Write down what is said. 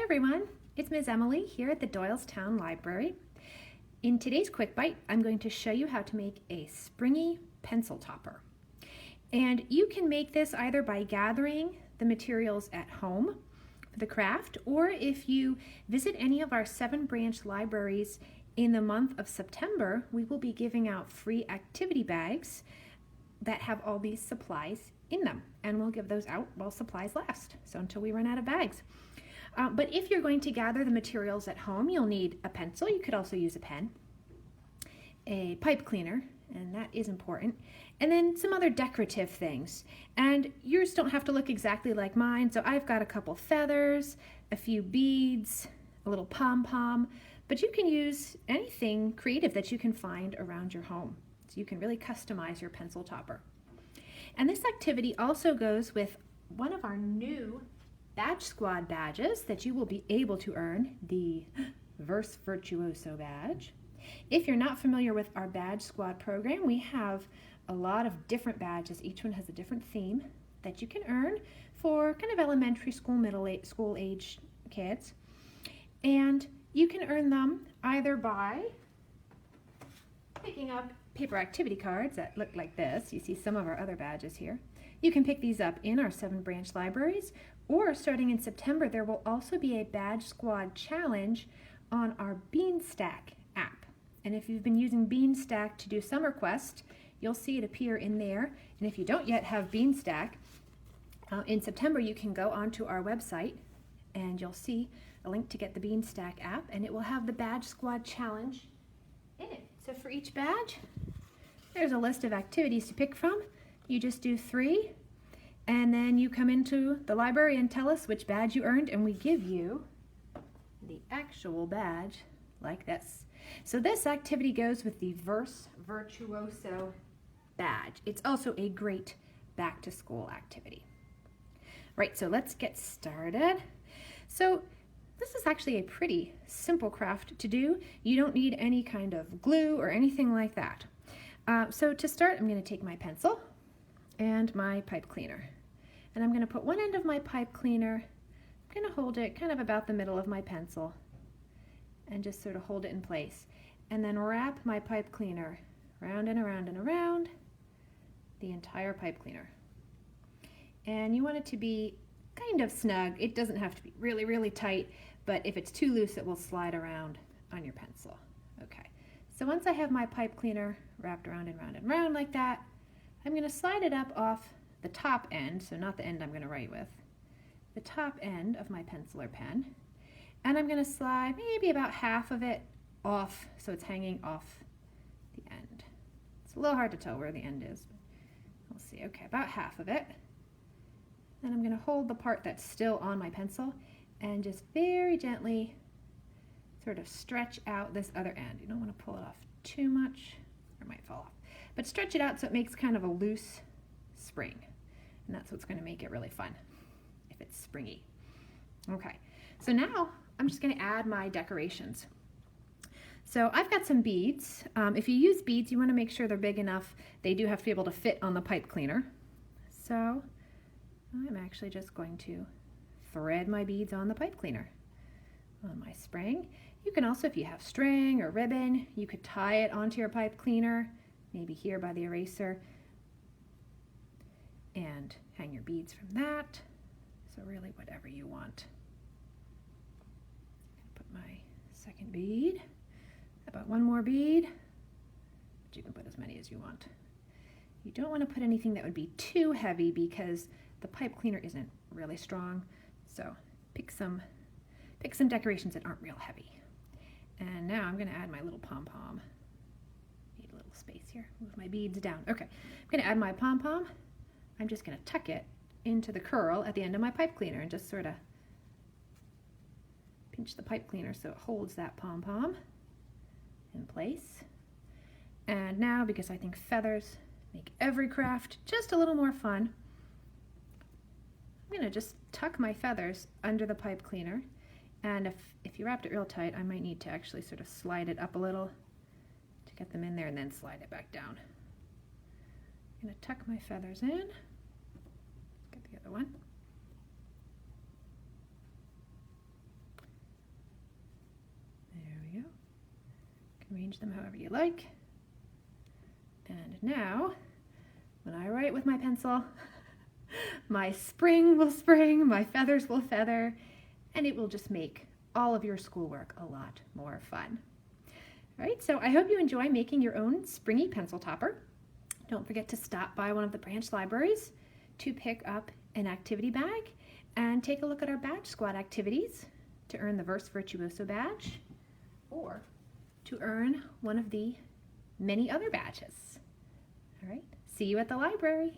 everyone, it's Ms. Emily here at the Doylestown Library. In today's Quick Bite, I'm going to show you how to make a springy pencil topper. And you can make this either by gathering the materials at home for the craft, or if you visit any of our 7-branch libraries in the month of September, we will be giving out free activity bags that have all these supplies in them, and we'll give those out while supplies last, so until we run out of bags. But if you're going to gather the materials at home, you'll need a pencil. You could also use a pen, a pipe cleaner, and that is important, and then some other decorative things. And yours don't have to look exactly like mine, so I've got a couple feathers, a few beads, a little pom-pom, but you can use anything creative that you can find around your home. So you can really customize your pencil topper. And this activity also goes with one of our new Badge Squad badges that you will be able to earn, the Verse Virtuoso badge. If you're not familiar with our Badge Squad program, we have a lot of different badges. Each one has a different theme that you can earn for kind of elementary school, school age kids. And you can earn them either by picking up paper activity cards that look like this. You see some of our other badges here. You can pick these up in our 7-branch libraries, or starting in September, there will also be a Badge Squad challenge on our Beanstack app. And if you've been using Beanstack to do Summer Quest, you'll see it appear in there. And if you don't yet have Beanstack, in September you can go onto our website and you'll see a link to get the Beanstack app, and it will have the Badge Squad challenge in it. So for each badge, there's a list of activities to pick from. You just do 3, and then you come into the library and tell us which badge you earned, and we give you the actual badge like this. So this activity goes with the Verse Virtuoso badge. It's also a great back-to-school activity. Right, so let's get started. So this is actually a pretty simple craft to do. You don't need any kind of glue or anything like that. So to start, I'm going to take my pencil and my pipe cleaner. And I'm going to put one end of my pipe cleaner, I'm going to hold it kind of about the middle of my pencil and just sort of hold it in place. And then wrap my pipe cleaner around and around and around the entire pipe cleaner. And you want it to be kind of snug. It doesn't have to be really, really tight, but if it's too loose, it will slide around on your pencil. Okay, so once I have my pipe cleaner wrapped around and round and round like that, I'm going to slide it up off the top end, so not the end I'm going to write with, the top end of my pencil or pen, and I'm going to slide maybe about half of it off so it's hanging off the end. It's a little hard to tell where the end is, but we'll see. Okay, about half of it. Then I'm going to hold the part that's still on my pencil and just very gently sort of stretch out this other end. You don't want to pull it off too much, or it might fall off. But stretch it out so it makes kind of a loose spring. And that's what's going to make it really fun, if it's springy. Okay, so now I'm just going to add my decorations. So I've got some beads. If you use beads, you want to make sure they're big enough. They do have to be able to fit on the pipe cleaner. So I'm actually just going to thread my beads on the pipe cleaner on my spring. You can also, if you have string or ribbon, you could tie it onto your pipe cleaner, maybe here by the eraser, and hang your beads from that. So really whatever you want. Put my second bead, about one more bead, but you can put as many as you want. You don't want to put anything that would be too heavy because the pipe cleaner isn't really strong, so pick some decorations that aren't real heavy. And now I'm going to add my little pom-pom. Need a little space here. Move my beads down. Okay, I'm going to add my pom-pom. I'm just going to tuck it into the curl at the end of my pipe cleaner and just sort of pinch the pipe cleaner so it holds that pom-pom in place. And now, because I think feathers make every craft just a little more fun, I'm going to just tuck my feathers under the pipe cleaner, and if you wrapped it real tight, I might need to actually sort of slide it up a little to get them in there and then slide it back down. I'm going to tuck my feathers in, get the other one, arrange them however you like. And now, when I write with my pencil, my spring will spring, my feathers will feather, and it will just make all of your schoolwork a lot more fun. All right, so I hope you enjoy making your own springy pencil topper. Don't forget to stop by one of the branch libraries to pick up an activity bag and take a look at our badge squad activities to earn the Verse Virtuoso badge or to earn one of the many other badges. All right, see you at the library.